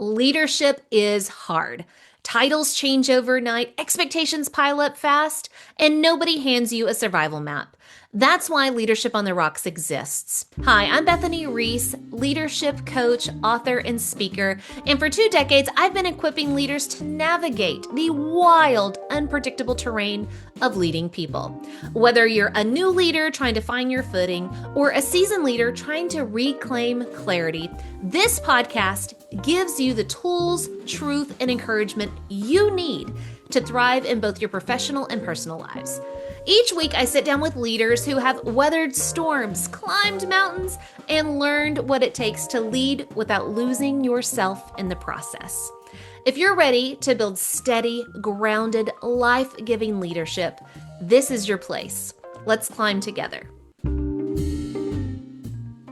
Leadership is hard. Titles change overnight, expectations pile up fast, and nobody hands you a survival map. That's why Leadership on the Rocks exists. Hi, I'm Bethany Reese, leadership coach, author, and speaker. And for 2 decades, I've been equipping leaders to navigate the wild, unpredictable terrain of leading people. Whether you're a new leader trying to find your footing or a seasoned leader trying to reclaim clarity, this podcast gives you the tools, truth, and encouragement you need to thrive in both your professional and personal lives. Each week, I sit down with leaders who have weathered storms, climbed mountains, and learned what it takes to lead without losing yourself in the process. If you're ready to build steady, grounded, life-giving leadership, this is your place. Let's climb together.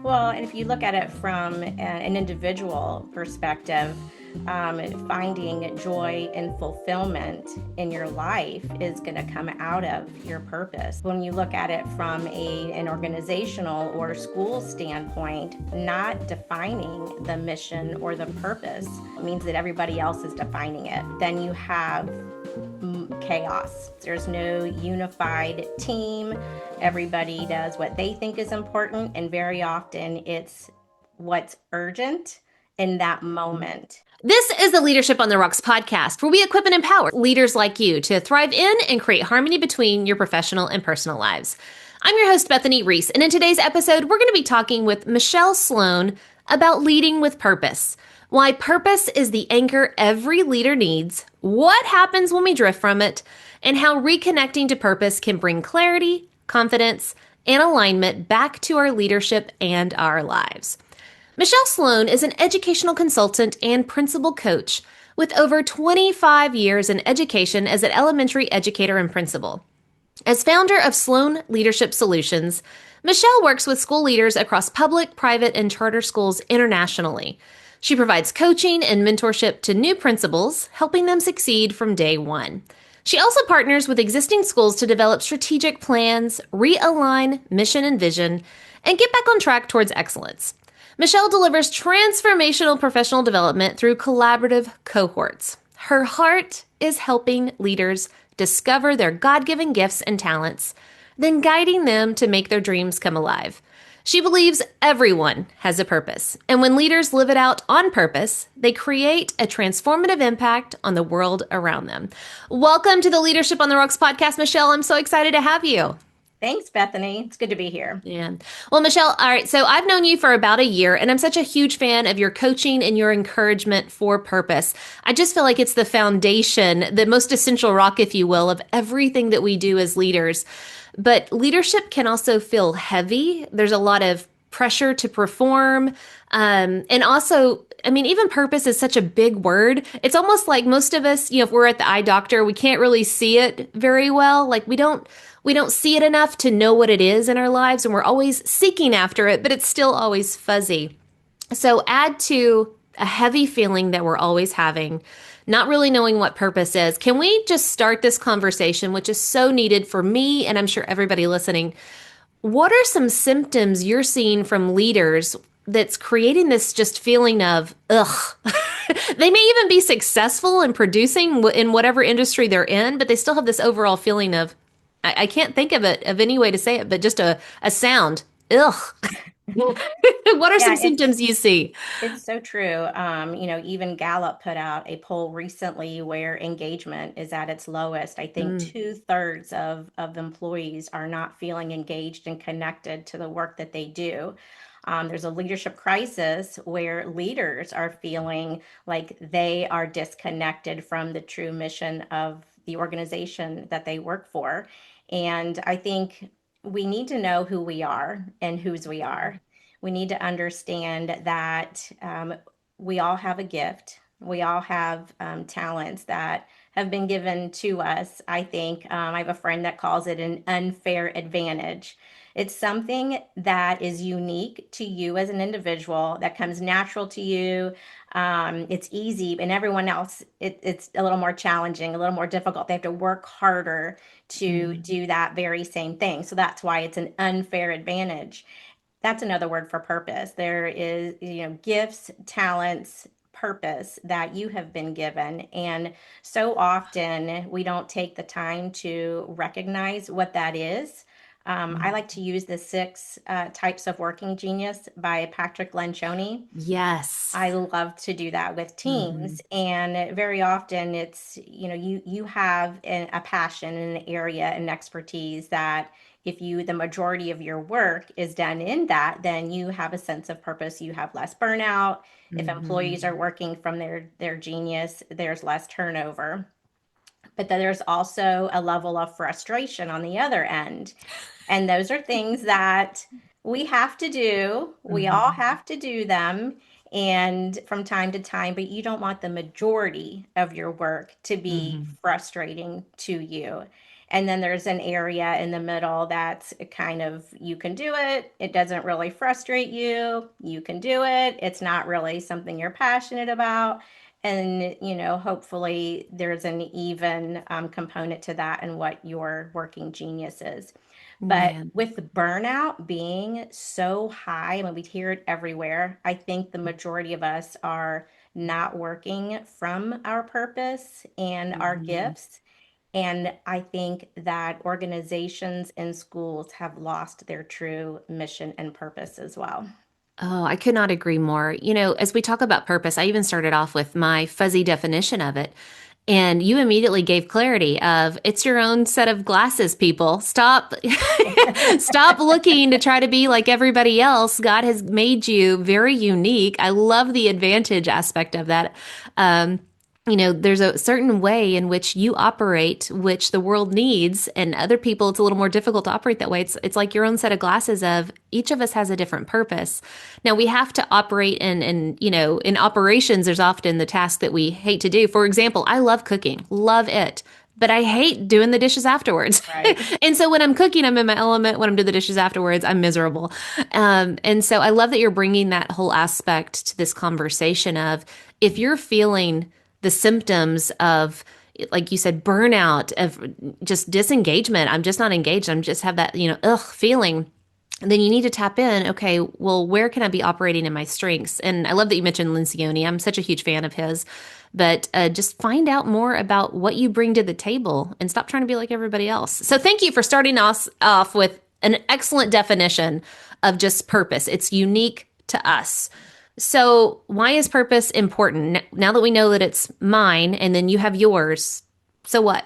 Well, and if you look at it from an individual perspective, finding joy and fulfillment in your life is going to come out of your purpose. When you look at it from an organizational or school standpoint, not defining the mission or the purpose means that everybody else is defining it. Then you have chaos. There's no unified team. Everybody does what they think is important, and very often it's what's urgent in that moment. This is the Leadership on the Rocks podcast, where we equip and empower leaders like you to thrive in and create harmony between your professional and personal lives. I'm your host, Bethany Reese, and in today's episode, we're going to be talking with Michelle Sloan about leading with purpose, why purpose is the anchor every leader needs, what happens when we drift from it, and how reconnecting to purpose can bring clarity, confidence, and alignment back to our leadership and our lives. Michelle Sloan is an educational consultant and principal coach with over 25 years in education as an elementary educator and principal. As founder of Sloan Leadership Solutions, Michelle works with school leaders across public, private, and charter schools internationally. She provides coaching and mentorship to new principals, helping them succeed from day one. She also partners with existing schools to develop strategic plans, realign mission and vision, and get back on track towards excellence. Michelle delivers transformational professional development through collaborative cohorts. Her heart is helping leaders discover their God-given gifts and talents, then guiding them to make their dreams come alive. She believes everyone has a purpose, and when leaders live it out on purpose, they create a transformative impact on the world around them. Welcome to the Leadership on the Rocks podcast, Michelle. I'm so excited to have you. Thanks, Bethany. It's good to be here. Yeah. Well, Michelle, all right. So I've known you for about a year, and I'm such a huge fan of your coaching and your encouragement for purpose. I just feel like it's the foundation, the most essential rock, if you will, of everything that we do as leaders. But leadership can also feel heavy. There's a lot of pressure to perform. And also, I mean, even purpose is such a big word. It's almost like most of us, if we're at the eye doctor, we can't really see it very well. Like we don't see it enough to know what it is in our lives, and we're always seeking after it, but it's still always fuzzy. So add to a heavy feeling that we're always having, not really knowing what purpose is. Can we just start this conversation, which is so needed for me, and I'm sure everybody listening? What are some symptoms you're seeing from leaders that's creating this just feeling of, ugh? They may even be successful in producing in whatever industry they're in, but they still have this overall feeling of, I can't think of any way to say it, but just a sound, ugh. What are some symptoms you see? It's so true. Even Gallup put out a poll recently where engagement is at its lowest. I think 2/3 of employees are not feeling engaged and connected to the work that they do. There's a leadership crisis where leaders are feeling like they are disconnected from the true mission of the organization that they work for. And I think we need to know who we are and whose we are. We need to understand that we all have a gift. We all have talents that have been given to us. I think I have a friend that calls it an unfair advantage. It's something that is unique to you as an individual, that comes natural to you. It's easy, and everyone else, it's a little more challenging, a little more difficult. They have to work harder to do that very same thing. So that's why it's an unfair advantage. That's another word for purpose. There is, gifts, talents, purpose that you have been given. And so often we don't take the time to recognize what that is. I like to use the six types of working genius by Patrick Lencioni. Yes. I love to do that with Hmm. teams, and very often it's, you have a passion in an area and expertise that if you the majority of your work is done in that, then you have a sense of purpose, you have less burnout. If employees are Hmm. working from their genius, there's less turnover. But then there's also a level of frustration on the other end. And those are things that we have to do. We all Hmm. have to do them and from time to time, but you don't want the majority of your work to be Hmm. frustrating to you. And then there's an area in the middle that's kind of you can do it. It doesn't really frustrate you. You can do it. It's not really something you're passionate about. And, hopefully there's an even component to that and what your working genius is. But Man. with burnout being so high, I mean, we hear it everywhere. I think the majority of us are not working from our purpose and our Hmm. gifts. And I think that organizations and schools have lost their true mission and purpose as well. Oh, I could not agree more. As we talk about purpose, I even started off with my fuzzy definition of it. And you immediately gave clarity of it's your own set of glasses, people. Stop stop looking to try to be like everybody else. God has made you very unique. I love the advantage aspect of that. Um, there's a certain way in which you operate, which the world needs, and other people, it's a little more difficult to operate that way. It's like your own set of glasses of each of us has a different purpose. Now we have to operate in operations, there's often the task that we hate to do. For example, I love cooking, love it. But I hate doing the dishes afterwards. Right. And so when I'm cooking, I'm in my element. When I'm doing the dishes afterwards, I'm miserable. And so I love that you're bringing that whole aspect to this conversation of if you're feeling the symptoms of, like you said, burnout, of just disengagement. I'm just not engaged. I'm just have that, feeling. Then you need to tap in. Okay, well, where can I be operating in my strengths? And I love that you mentioned Lencioni. I'm such a huge fan of his. But just find out more about what you bring to the table and stop trying to be like everybody else. So thank you for starting us off with an excellent definition of just purpose. It's unique to us. So, why is purpose important? Now that we know that it's mine and then you have yours, so what?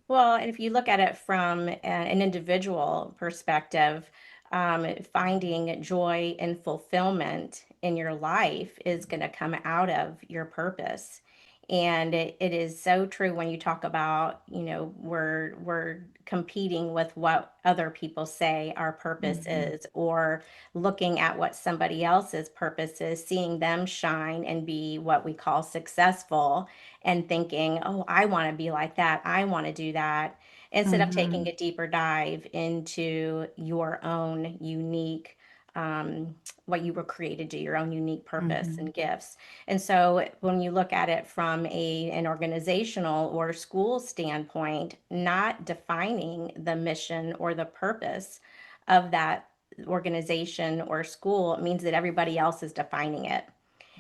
Well, and if you look at it from an individual perspective, finding joy and fulfillment in your life is going to come out of your purpose. And it is so true when you talk about, we're competing with what other people say our purpose Mhm. is, or looking at what somebody else's purpose is, seeing them shine and be what we call successful and thinking, oh, I want to be like that. I want to do that. Instead of taking Mhm. a deeper dive into your own unique, um, what you were created to, your own unique purpose Mhm. and gifts. And so when you look at it from an organizational or school standpoint, not defining the mission or the purpose of that organization or school means that everybody else is defining it,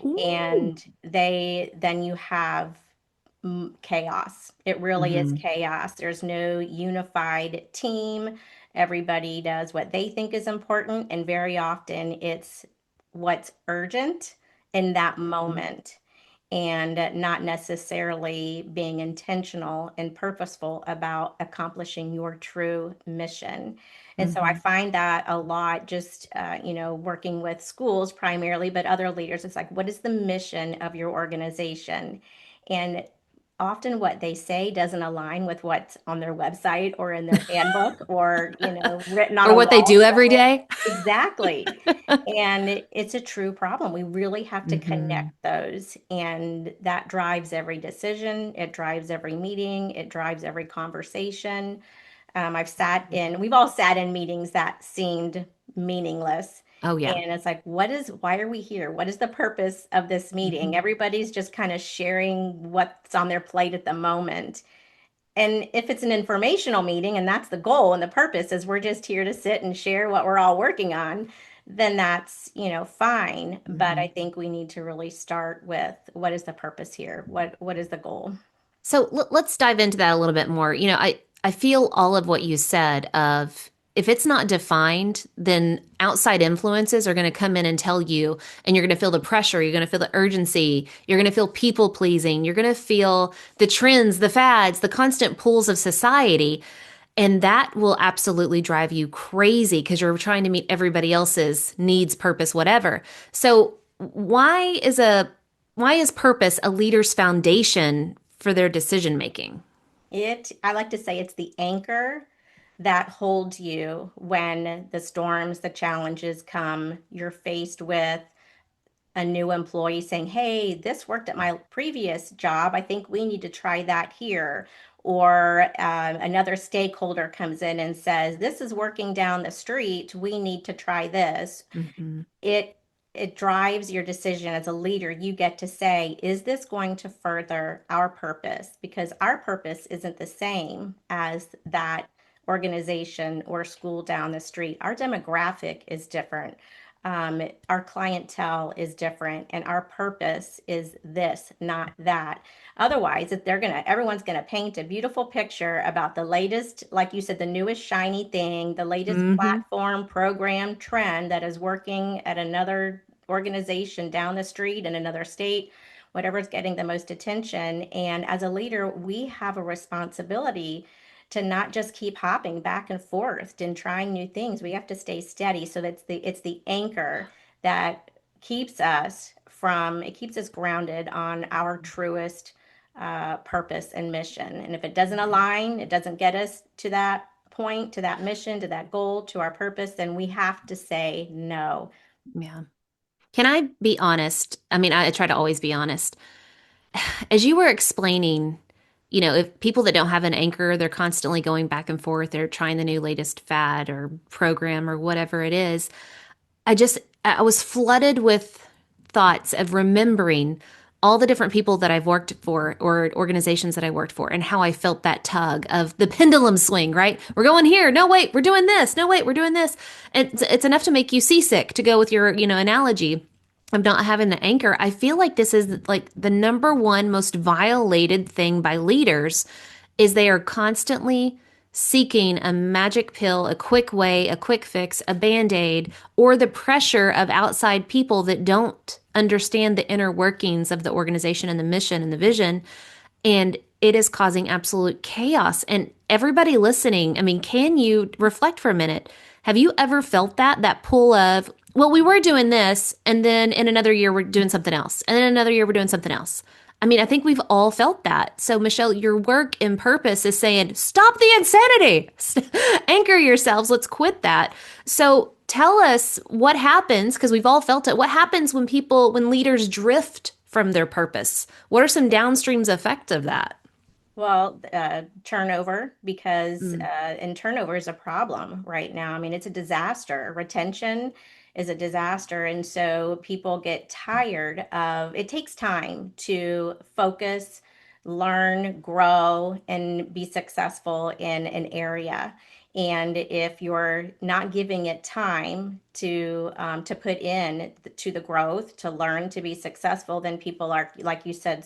Ooh. and then you have chaos. It really is Mhm. chaos. There's no unified team. Everybody does what they think is important, and very often it's what's urgent in that Mhm. moment, and not necessarily being intentional and purposeful about accomplishing your true mission. And so I Mhm. find that a lot, just working with schools primarily, but other leaders. It's like, what is the mission of your organization? And often what they say doesn't align with what's on their website or in their handbook or written on Or a what they wall do every somewhere. day. Exactly. And it's a true problem. We really have to connect Mhm. those. And that drives every decision. It drives every meeting. It drives every conversation. We've all sat in meetings that seemed meaningless. Oh yeah. And it's like, why are we here? What is the purpose of this meeting? Mhm. Everybody's just kind of sharing what's on their plate at the moment. And if it's an informational meeting and that's the goal and the purpose is we're just here to sit and share what we're all working on, then that's, fine. But I Mhm. think we need to really start with what is the purpose here? What is the goal? So let's dive into that a little bit more. I feel all of what you said of if it's not defined, then outside influences are going to come in and tell you, and you're going to feel the pressure, you're going to feel the urgency, you're going to feel people pleasing, you're going to feel the trends, the fads, the constant pulls of society. And that will absolutely drive you crazy because you're trying to meet everybody else's needs, purpose, whatever. So why is purpose a leader's foundation for their decision making? I like to say it's the anchor that holds you when the storms, the challenges come. You're faced with a new employee saying, "Hey, this worked at my previous job. I think we need to try that here." Or another stakeholder comes in and says, "This is working down the street. We need to try this." Hmm. It drives your decision as a leader. You get to say, is this going to further our purpose? Because our purpose isn't the same as that organization or school down the street. Our demographic is different. Our clientele is different, and our purpose is this, not that. Otherwise, if everyone's gonna paint a beautiful picture about the latest, like you said, the newest shiny thing, the latest Hmm. platform, program, trend that is working at another organization down the street in another state, whatever's getting the most attention. And as a leader, we have a responsibility to not just keep hopping back and forth and trying new things. We have to stay steady. So it's the anchor that keeps us grounded on our truest purpose and mission. And if it doesn't align, it doesn't get us to that point, to that mission, to that goal, to our purpose, then we have to say no. Yeah. Can I be honest? I mean, I try to always be honest. As you were explaining, if people that don't have an anchor, they're constantly going back and forth, they're trying the new latest fad or program or whatever it is. I was flooded with thoughts of remembering all the different people that I've worked for or organizations that I worked for and how I felt that tug of the pendulum swing, right? We're going here. No, wait, we're doing this. No, wait, we're doing this. It's enough to make you seasick to go with your, analogy of not having the anchor. I feel like this is like the number one most violated thing by leaders is they are constantly seeking a magic pill, a quick way, a quick fix, a band-aid, or the pressure of outside people that don't understand the inner workings of the organization and the mission and the vision. And it is causing absolute chaos. And everybody listening, I mean, can you reflect for a minute? Have you ever felt that pull of, well, we were doing this, and then in another year, we're doing something else, and then another year, we're doing something else? I mean, I think we've all felt that. So, Michelle, your work in purpose is saying, stop the insanity, anchor yourselves, let's quit that. So, tell us what happens, because we've all felt it. What happens when leaders drift from their purpose? What are some downstreams effects of that? Well, turnover, because Mm, and turnover is a problem right now. I mean, it's a disaster. Retention is a disaster. And so people get tired of it. Takes time to focus, learn, grow, and be successful in an area. And if you're not giving it time to put in to the growth, to learn, to be successful, then people are, like you said,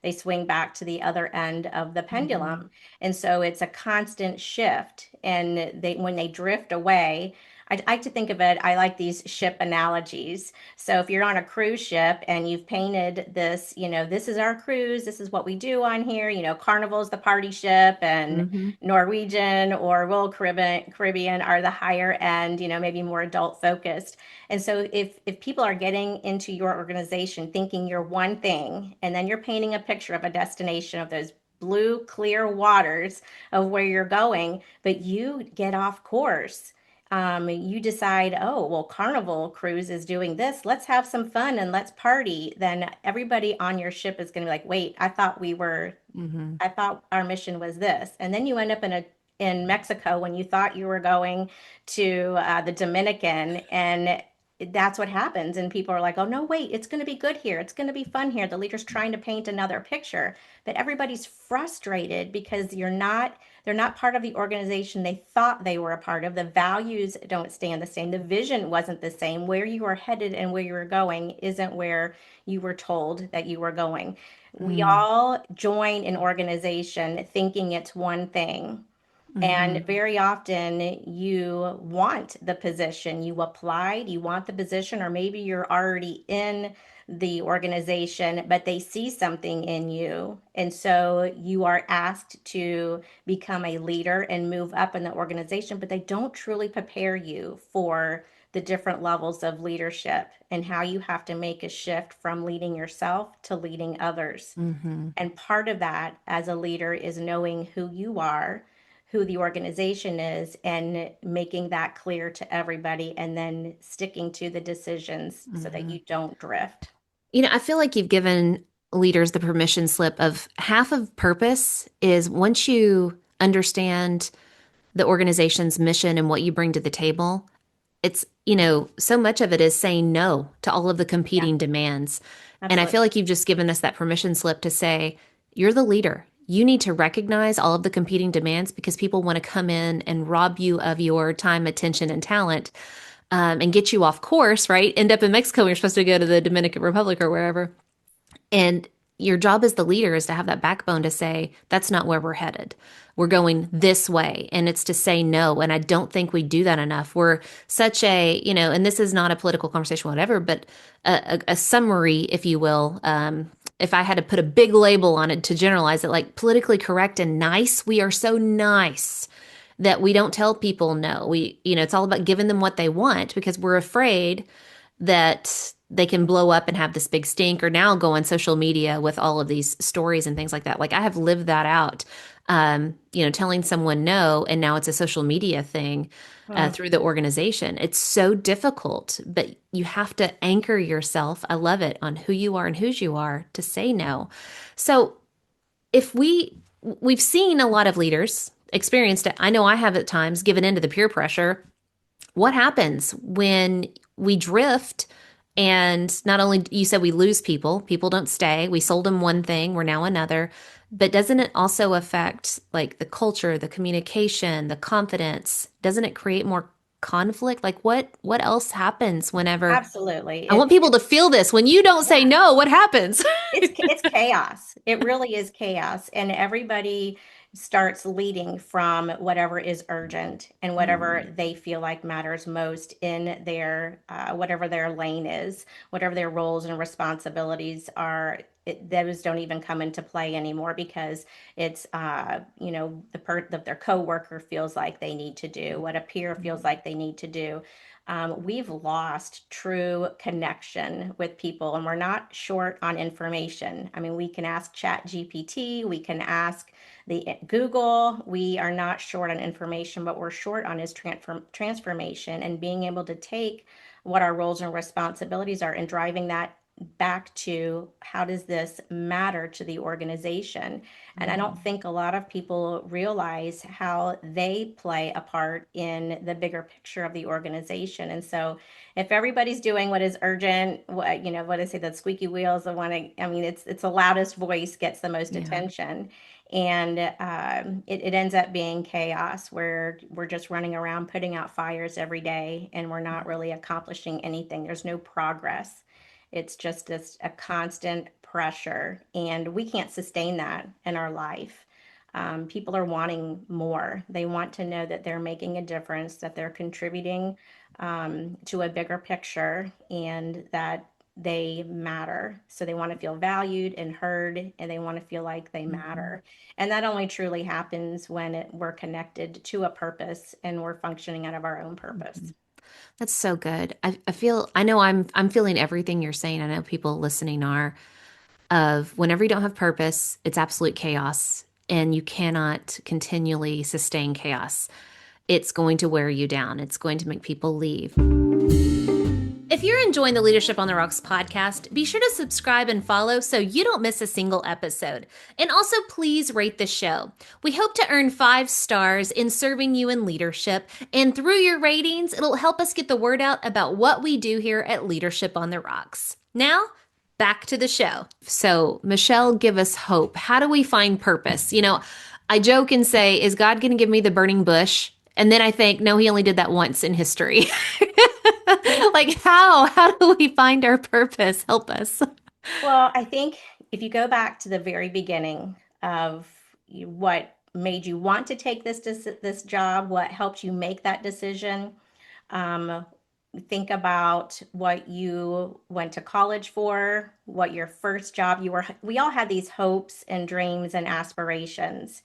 they swing back to the other end of the mhm, pendulum. And so it's a constant shift. And when they drift away, I like to think of it, I like these ship analogies. So if you're on a cruise ship and you've painted this, this is our cruise, this is what we do on here, Carnival's the party ship, and mhm, Norwegian or Royal Caribbean are the higher end, maybe more adult focused. And so if people are getting into your organization thinking you're one thing, and then you're painting a picture of a destination of those blue, clear waters of where you're going, but you get off course. You decide, oh, well, Carnival Cruise is doing this. Let's have some fun and let's party. Then everybody on your ship is going to be like, wait, mhm, I thought our mission was this. And then you end up in Mexico when you thought you were going to the Dominican, and that's what happens. And people are like, "Oh no, wait, it's going to be good here. It's going to be fun here." The leader's trying to paint another picture, but everybody's frustrated because you're not they're not part of the organization they thought they were a part of. The values don't stand the same. The vision wasn't the same. Where you are headed and where you are going isn't where you were told that you were going. We Mm, all join an organization thinking it's one thing. mm-hmm, And very often you want the position, you applied, you want the position, or maybe you're already in the organization, but they see something in you. And so you are asked to become a leader and move up in the organization, but they don't truly prepare you for the different levels of leadership and how you have to make a shift from leading yourself to leading others. mm-hmm. And part of that as a leader is knowing who you are, who the organization is, and making that clear to everybody, and then sticking to the decisions so that Mm-hmm. you don't drift. I feel like you've given leaders the permission slip of half of purpose is once you understand the organization's mission and what you bring to the table, so much of it is saying no to all of the Yeah, competing demands. And I feel absolutely. like you've just given us that permission slip to say, you're the leader. You need to recognize all of the competing demands because people want to come in and rob you of your time, attention, and talent, and get you off course, right? End up in Mexico when you're supposed to go to the Dominican Republic or wherever. And your job as the leader is to have that backbone to say, that's not where we're headed. We're going this way. And it's to say no. And I don't think we do that enough. We're such and this is not a political conversation, whatever, but a summary, if you will. If I had to put a big label on it to generalize it, like politically correct and nice, we are so nice that we don't tell people no. It's all about giving them what they want because we're afraid that they can blow up and have this big stink or now go on social media with all of these stories and things like that. Like I have lived that out, telling someone no, and now it's a social media thing Mm. through the organization. It's so difficult, but you have to anchor yourself. I love it on who you are and whose you are to say no. So if we've seen a lot of leaders experienced it. I know I have at times given into the peer pressure. What happens when we drift and not only you said we lose people don't stay. We sold them one thing, we're now another. But doesn't it also affect like the culture, the communication, the confidence? Doesn't it create more conflict? Like what else happens whenever Absolutely. I want people to feel this when you don't say Yeah. no, what happens? It's chaos. It really is chaos, and everybody starts leading from whatever is urgent and whatever Mm, they feel like matters most in their whatever their lane is, whatever their roles and responsibilities are. Those don't even come into play anymore because it's their coworker feels like they need to do what a peer feels mm, like they need to do. We've lost true connection with people, and we're not short on information. I mean, we can ask Chat GPT, we can ask the Google. We are not short on information, but we're short on is transformation and being able to take what our roles and responsibilities are and driving that back to how does this matter to the organization. And I don't mm, think a lot of people realize how they play a part in the bigger picture of the organization. And so if everybody's doing what is urgent, what I say, the squeaky wheels, the one, I mean, it's the loudest voice gets the most yeah. attention. And it ends up being chaos where we're just running around putting out fires every day and we're not really accomplishing anything. There's no progress. It's just a constant pressure, and we can't sustain that in our life. People are wanting more. They want to know that they're making a difference, that they're contributing to a bigger picture, and that they matter. So they want to feel valued and heard, and they want to feel like they Mhm, matter. And that only truly happens when we're connected to a purpose and we're functioning out of our own mhm. purpose. That's so good. I know I'm feeling everything you're saying. I know people listening are of whenever you don't have purpose, it's absolute chaos and you cannot continually sustain chaos. It's going to wear you down. It's going to make people leave. If you're enjoying the Leadership on the Rocks podcast, be sure to subscribe and follow so you don't miss a single episode. And also, please rate the show. We hope to earn 5 stars in serving you in leadership, and through your ratings, it'll help us get the word out about what we do here at Leadership on the Rocks. Now, back to the show. So, Michelle, give us hope. How do we find purpose? I joke and say, is God going to give me the burning bush? And then I think, no, he only did that once in history. Like, how? How do we find our purpose? Help us. Well, I think if you go back to the very beginning of what made you want to take this job, what helped you make that decision, um, think about what you went to college for, what your first job you were. We all had these hopes and dreams and aspirations.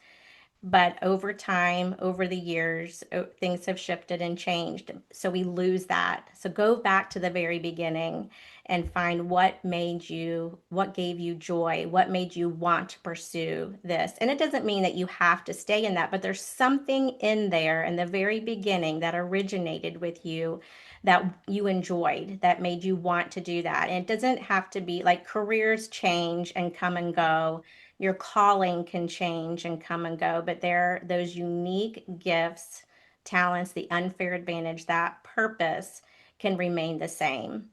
But over time, over the years, things have shifted and changed. So we lose that. So go back to the very beginning and find what gave you joy, what made you want to pursue this. And it doesn't mean that you have to stay in that, but there's something in there in the very beginning that originated with you that you enjoyed, that made you want to do that. And it doesn't have to be like careers change and come and go, your calling can change and come and go, but there those unique gifts, talents, the unfair advantage, that purpose can remain the same.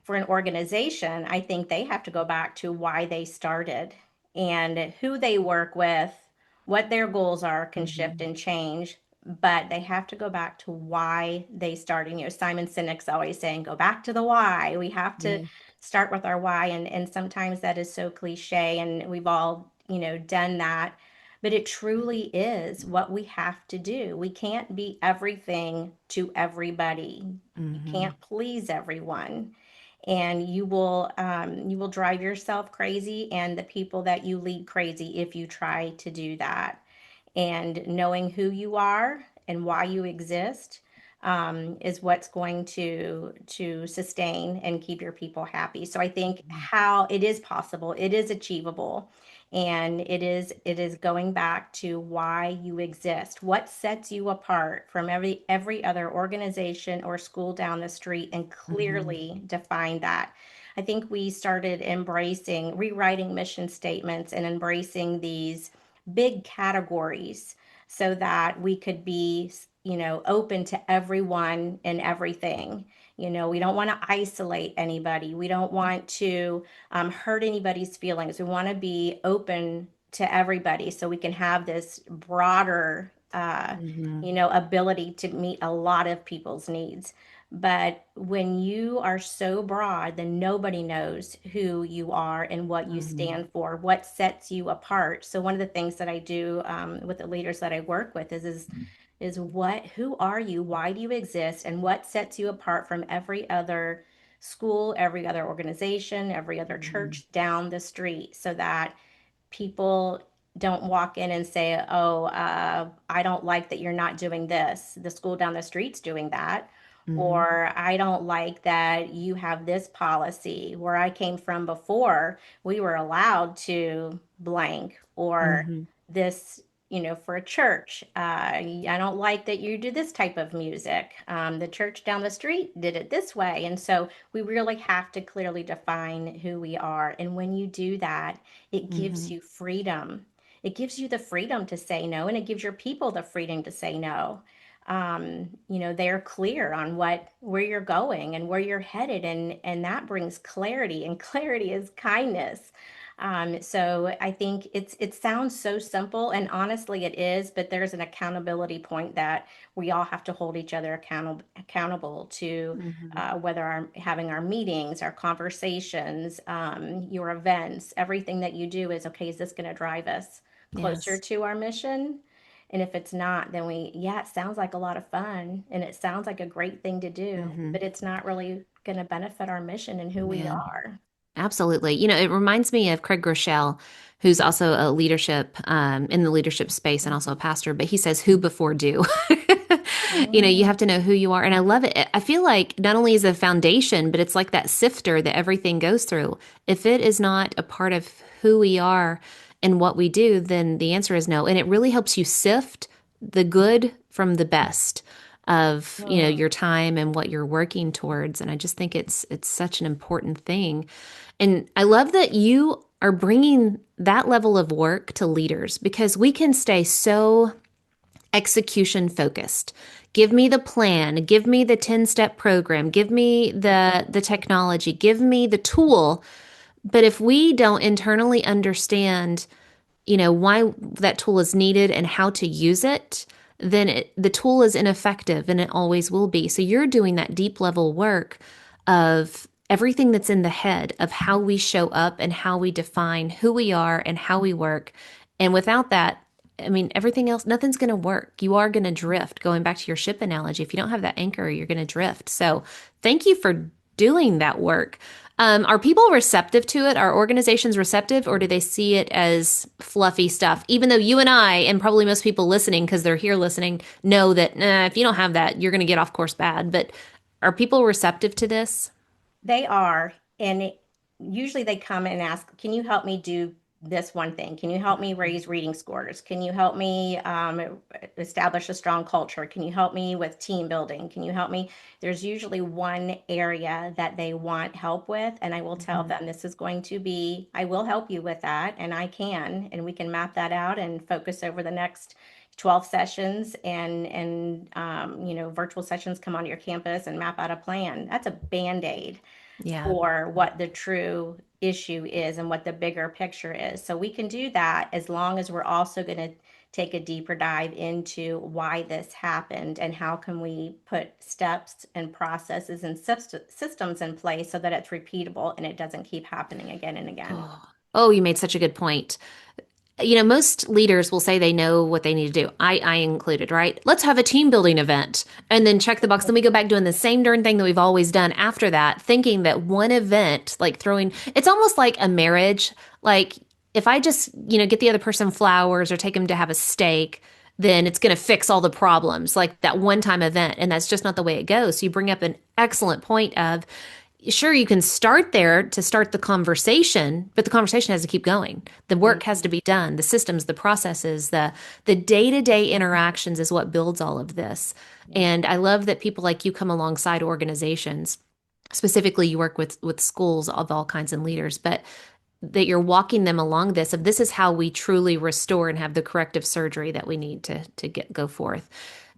For an organization, I think they have to go back to why they started and who they work with, what their goals are can shift Mhm. and change, but they have to go back to why they started. Simon Sinek's always saying, go back to the why. We have to Yeah. start with our why. And sometimes that is so cliche, and we've all, done that. But it truly is what we have to do. We can't be everything to everybody. You Mhm. can't please everyone, and you will drive yourself crazy and the people that you lead crazy if you try to do that. And knowing who you are and why you exist, is what's going to sustain and keep your people happy. So I think how it is possible, it is achievable, and it is going back to why you exist, what sets you apart from every other organization or school down the street, and Mhm. clearly define that. I think we started embracing rewriting mission statements and embracing these big categories so that we could be, open to everyone and everything. We don't want to isolate anybody. We don't want to hurt anybody's feelings. We want to be open to everybody so we can have this broader, Mhm. ability to meet a lot of people's needs. But when you are so broad, then nobody knows who you are and what you Mhm. stand for, what sets you apart. So one of the things that I do, with the leaders that I work with who are you? Why do you exist? And what sets you apart from every other school, every other organization, every other Mhm. church down the street, so that people don't walk in and say, oh, I don't like that you're not doing this. The school down the street's doing that. Mhm. Or I don't like that you have this policy. Where I came from before, we were allowed to blank, or Mhm. this, for a church. I don't like that you do this type of music. The church down the street did it this way. And so we really have to clearly define who we are. And when you do that, it gives Mhm. you freedom. It gives you the freedom to say no, and it gives your people the freedom to say no. They're clear on where you're going and where you're headed, and that brings clarity, and clarity is kindness. So I think it sounds so simple, and honestly it is, but there's an accountability point that we all have to hold each other accountable to, Mhm. whether having our meetings, our conversations, your events, everything that you do is, okay, is this going to drive us closer Yes. to our mission? And if it's not, then yeah, it sounds like a lot of fun and it sounds like a great thing to do, Mhm. but it's not really going to benefit our mission and who we Man. are. Absolutely. It reminds me of Craig Groeschel, who's also a leadership in the leadership space and also a pastor, but he says who before do. You Mm, have to know who you are. And I love it. I feel like not only is it a foundation, but it's like that sifter that everything goes through. If it is not a part of who we are and what we do, then the answer is no. And it really helps you sift the good from the best of, mm. your time and what you're working towards. And I just think it's such an important thing. And I love that you are bringing that level of work to leaders because we can stay so execution focused. Give me the plan, give me the 10-step program, give me the technology, give me the tool. But if we don't internally understand, why that tool is needed and how to use it, then the tool is ineffective and it always will be. So you're doing that deep level work of everything that's in the head of how we show up and how we define who we are and how we work. And without that, I mean, everything else, nothing's going to work. You are going to drift. Going back to your ship analogy, if you don't have that anchor, you're going to drift. So thank you for doing that work. Are people receptive to it? Are organizations receptive, or do they see it as fluffy stuff? Even though you and I, and probably most people listening, because they're here listening, know that if you don't have that, you're going to get off course bad. But are people receptive to this? They are, and usually they come and ask, "Can you help me do this one thing? Can you help me raise reading scores? Can you help me establish a strong culture? Can you help me with team building? Can you help me?" There's usually one area that they want help with, and I will tell them this is going to be, I will help you with that, and I can, and we can map that out and focus over the next 12 sessions and virtual sessions, come onto your campus and map out a plan. That's a band-aid Yeah. for what the true issue is and what the bigger picture is. So we can do that as long as we're also going to take a deeper dive into why this happened and how can we put steps and processes and systems in place so that it's repeatable and it doesn't keep happening again and again. Oh, you made such a good point. Most leaders will say they know what they need to do. I included, right? Let's have a team building event and then check the box. Then we go back doing the same darn thing that we've always done after that, thinking that one event, like throwing, it's almost like a marriage. Like if I just, get the other person flowers or take them to have a steak, then it's going to fix all the problems, like that one time event. And that's just not the way it goes. So you bring up an excellent point of, sure, you can start there to start the conversation, but the conversation has to keep going. The work has to be done. The systems, the processes, the day-to-day interactions is what builds all of this. And I love that people like you come alongside organizations. Specifically, you work with schools of all kinds and leaders, but that you're walking them along this of this is how we truly restore and have the corrective surgery that we need to go forth.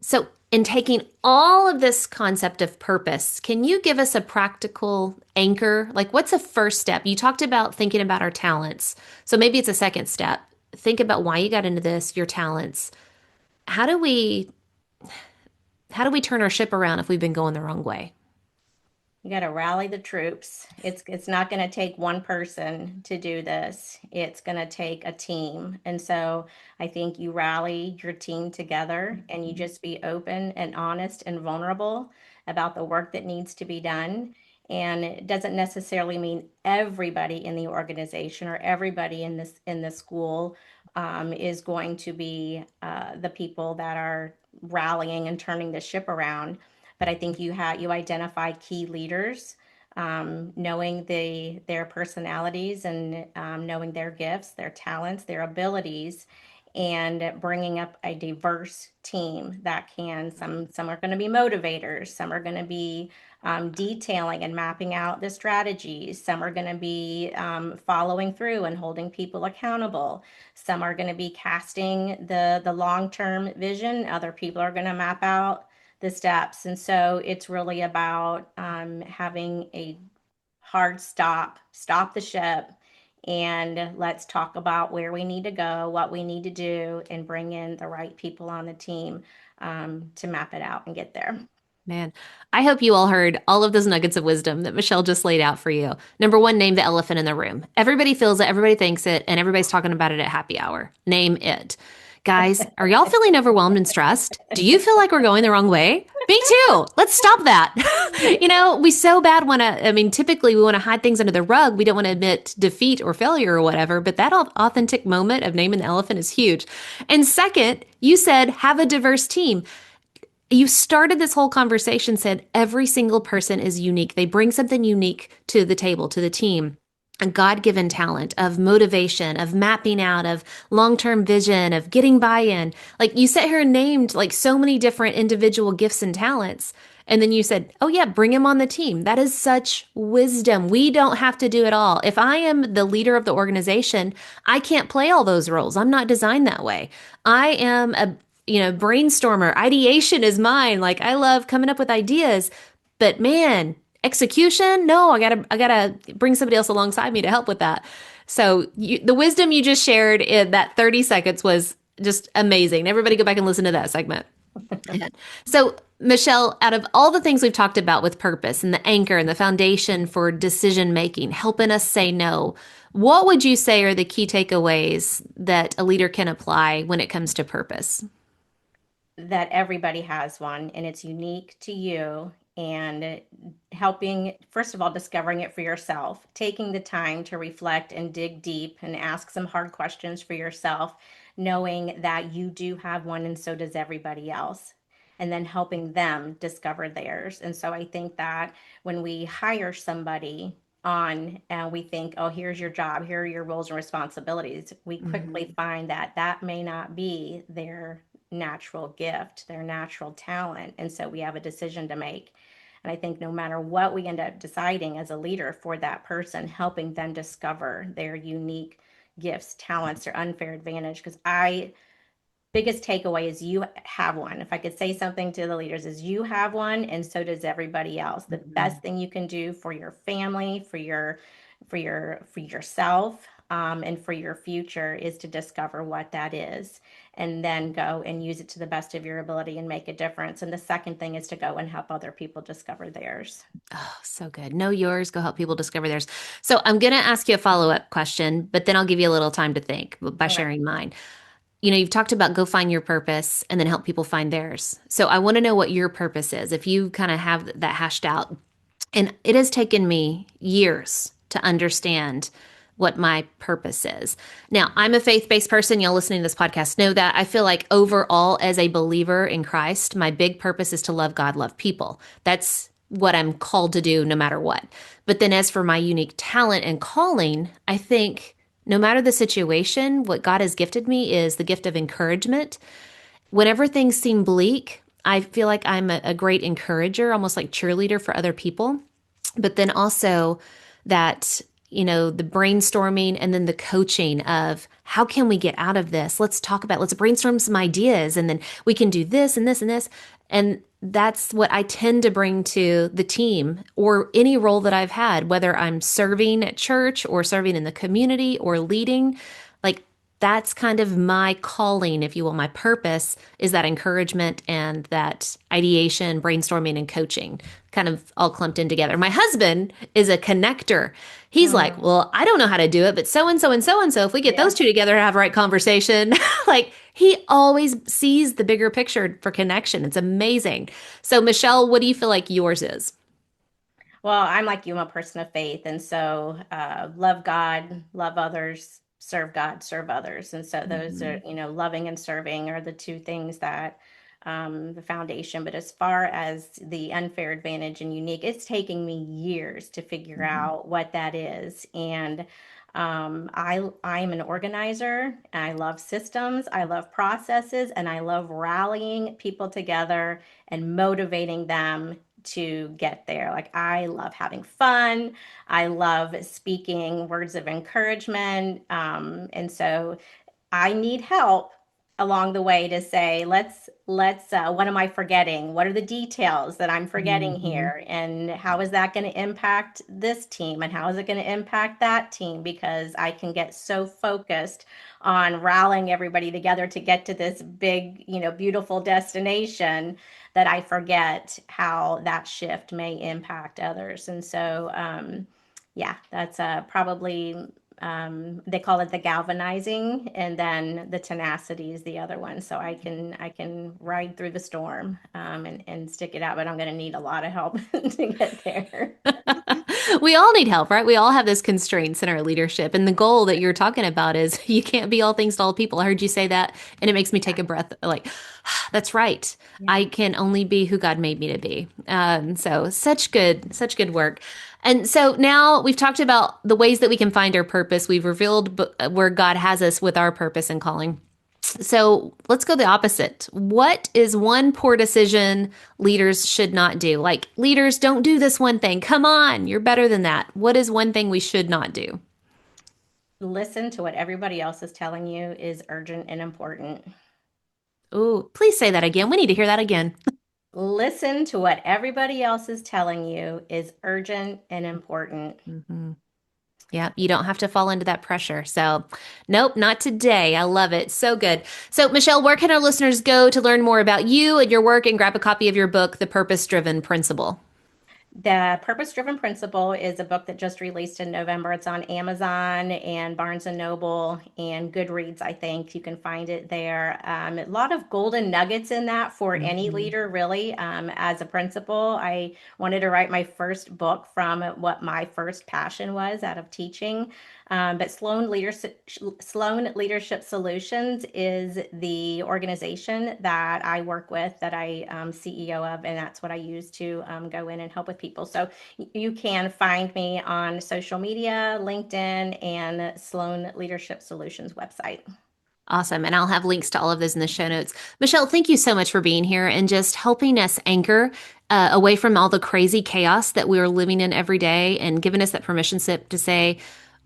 So, in taking all of this concept of purpose, can you give us a practical anchor? Like, what's a first step? You talked about thinking about our talents. So, maybe it's a second step. Think about why you got into this, your talents. How do we turn our ship around if we've been going the wrong way? You got to rally the troops. It's not going to take one person to do this. It's going to take a team. And so I think you rally your team together and you just be open and honest and vulnerable about the work that needs to be done. And it doesn't necessarily mean everybody in the organization or everybody in the school is going to be the people that are rallying and turning the ship around. But I think you identify key leaders, knowing their personalities and knowing their gifts, their talents, their abilities, and bringing up a diverse team that can. Some are going to be motivators, some are going to be detailing and mapping out the strategies. Some are going to be following through and holding people accountable. Some are going to be casting the long-term vision. Other people are going to map out the steps. And so it's really about having a hard stop the ship, and let's talk about where we need to go, what we need to do, and bring in the right people on the team to map it out and get there. Man, I hope you all heard all of those nuggets of wisdom that Michelle just laid out for you. Number one, name the elephant in the room. Everybody feels it, everybody thinks it, and everybody's talking about it at happy hour. Name it. Guys, are y'all feeling overwhelmed and stressed? Do you feel like we're going the wrong way? Me too. Let's stop that. We so bad want to, typically we want to hide things under the rug. We don't want to admit defeat or failure or whatever, but that authentic moment of naming the elephant is huge. And second, you said have a diverse team. You started this whole conversation, said every single person is unique. They bring something unique to the table, to the team. A God-given talent of motivation, of mapping out, of long-term vision, of getting buy-in. Like you sat here and named like so many different individual gifts and talents. And then you said, oh yeah, bring him on the team. That is such wisdom. We don't have to do it all. If I am the leader of the organization, I can't play all those roles. I'm not designed that way. I am a brainstormer. Ideation is mine. Like I love coming up with ideas, but man, execution, no, I gotta bring somebody else alongside me to help with that. So the wisdom you just shared in that 30 seconds was just amazing. Everybody go back and listen to that segment. So, Michelle, out of all the things we've talked about with purpose and the anchor and the foundation for decision making, helping us say no, what would you say are the key takeaways that a leader can apply when it comes to purpose? That everybody has one and it's unique to you, and helping, first of all, discovering it for yourself, taking the time to reflect and dig deep and ask some hard questions for yourself, knowing that you do have one and so does everybody else, and then helping them discover theirs. And so I think that when we hire somebody on and we think, oh, here's your job, here are your roles and responsibilities, we quickly Mhm. find that that may not be their natural gift, their natural talent. And so we have a decision to make. And I think no matter what we end up deciding as a leader for that person, helping them discover their unique gifts, talents, their unfair advantage. Because I biggest takeaway is you have one. If I could say something to the leaders, is you have one and so does everybody else. The best Mhm. thing you can do for your family, for yourself, and for your future is to discover what that is, and then go and use it to the best of your ability and make a difference. And the second thing is to go and help other people discover theirs. Oh, so good. Know yours, go help people discover theirs. So, I'm going to ask you a follow up question, but then I'll give you a little time to think by Okay. sharing mine. You've talked about go find your purpose and then help people find theirs. So I want to know what your purpose is. If you kind of have that hashed out, and it has taken me years to understand what my purpose is. Now, I'm a faith based person. Y'all listening to this podcast know that. I feel like overall, as a believer in Christ, my big purpose is to love God, love people. That's what I'm called to do no matter what. But then, as for my unique talent and calling, I think no matter the situation, what God has gifted me is the gift of encouragement. Whenever things seem bleak, I feel like I'm a great encourager, almost like cheerleader for other people. But then also that, the brainstorming and then the coaching of how can we get out of this? Let's brainstorm some ideas and then we can do this and this and this. And that's what I tend to bring to the team or any role that I've had, whether I'm serving at church or serving in the community or leading. Like that's kind of my calling, if you will. My purpose is that encouragement and that ideation, brainstorming, and coaching kind of all clumped in together. My husband is a connector. He's like, Mm, well, I don't know how to do it, but so and so and so and so, if we get yeah. those two together to have a right conversation, like he always sees the bigger picture for connection. It's amazing. So, Michelle, what do you feel like yours is? Well, I'm like you, I'm a person of faith. And so love God, love others, serve God, serve others. And so those are, Mhm. loving and serving are the two things that the foundation. But as far as the unfair advantage and unique, it's taking me years to figure Mhm. out what that is. And I'm an organizer and I love systems, I love processes, and I love rallying people together and motivating them to get there. Like I love having fun. I love speaking words of encouragement. And so I need help along the way to say, let's what am I forgetting? What are the details that I'm forgetting Mhm. here? And how is that going to impact this team? And how is it going to impact that team? Because I can get so focused on rallying everybody together to get to this big, beautiful destination that I forget how that shift may impact others. And so, yeah, that's probably they call it the galvanizing, and then the tenacity is the other one. So I can ride through the storm, and stick it out, but I'm going to need a lot of help to get there. We all need help, right? We all have those constraints in our leadership. And the goal that you're talking about is you can't be all things to all people. I heard you say that, and it makes me take a breath like, that's right. I Yeah. can only be who God made me to be. So such good work. And so now we've talked about the ways that we can find our purpose. We've revealed where God has us with our purpose and calling. So let's go the opposite. What is one poor decision leaders should not do? Like, leaders, don't do this one thing. Come on, you're better than that. What is one thing we should not do? Listen to what everybody else is telling you is urgent and important. Oh, please say that again. We need to hear that again. Listen to what everybody else is telling you is urgent and important. Mhm. Yeah, you don't have to fall into that pressure. So, nope, not today. I love it. So good. So, Michelle, where can our listeners go to learn more about you and your work and grab a copy of your book, The Purpose Driven Principle? The Purpose Driven Principle is a book that just released in November. It's on Amazon and Barnes and Noble and Goodreads. I think you can find it there. A lot of golden nuggets in that for any Mhm. leader, really. As a principal, I wanted to write my first book from what my first passion was out of teaching. But Sloan Leadership Solutions is the organization that I work with, that I CEO of, and that's what I use to go in and help with people. So you can find me on social media, LinkedIn, and Sloan Leadership Solutions website. Awesome. And I'll have links to all of those in the show notes. Michelle, thank you so much for being here and just helping us anchor away from all the crazy chaos that we're living in every day and giving us that permission slip to say,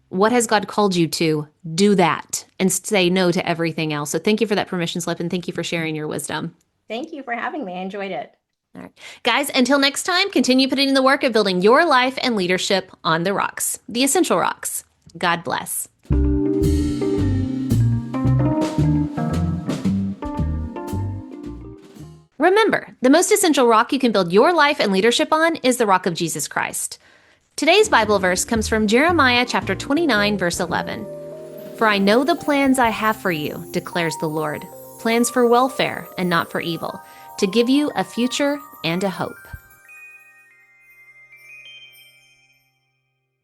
what has God called you to? Do that and say no to everything else. So thank you for that permission slip and thank you for sharing your wisdom. Thank you for having me. I enjoyed it. All right. Guys, until next time, continue putting in the work of building your life and leadership on the rocks, the essential rocks. God bless. Remember, the most essential rock you can build your life and leadership on is the rock of Jesus Christ. Today's Bible verse comes from Jeremiah chapter 29, verse 11. For I know the plans I have for you, declares the Lord, plans for welfare and not for evil, to give you a future and a hope.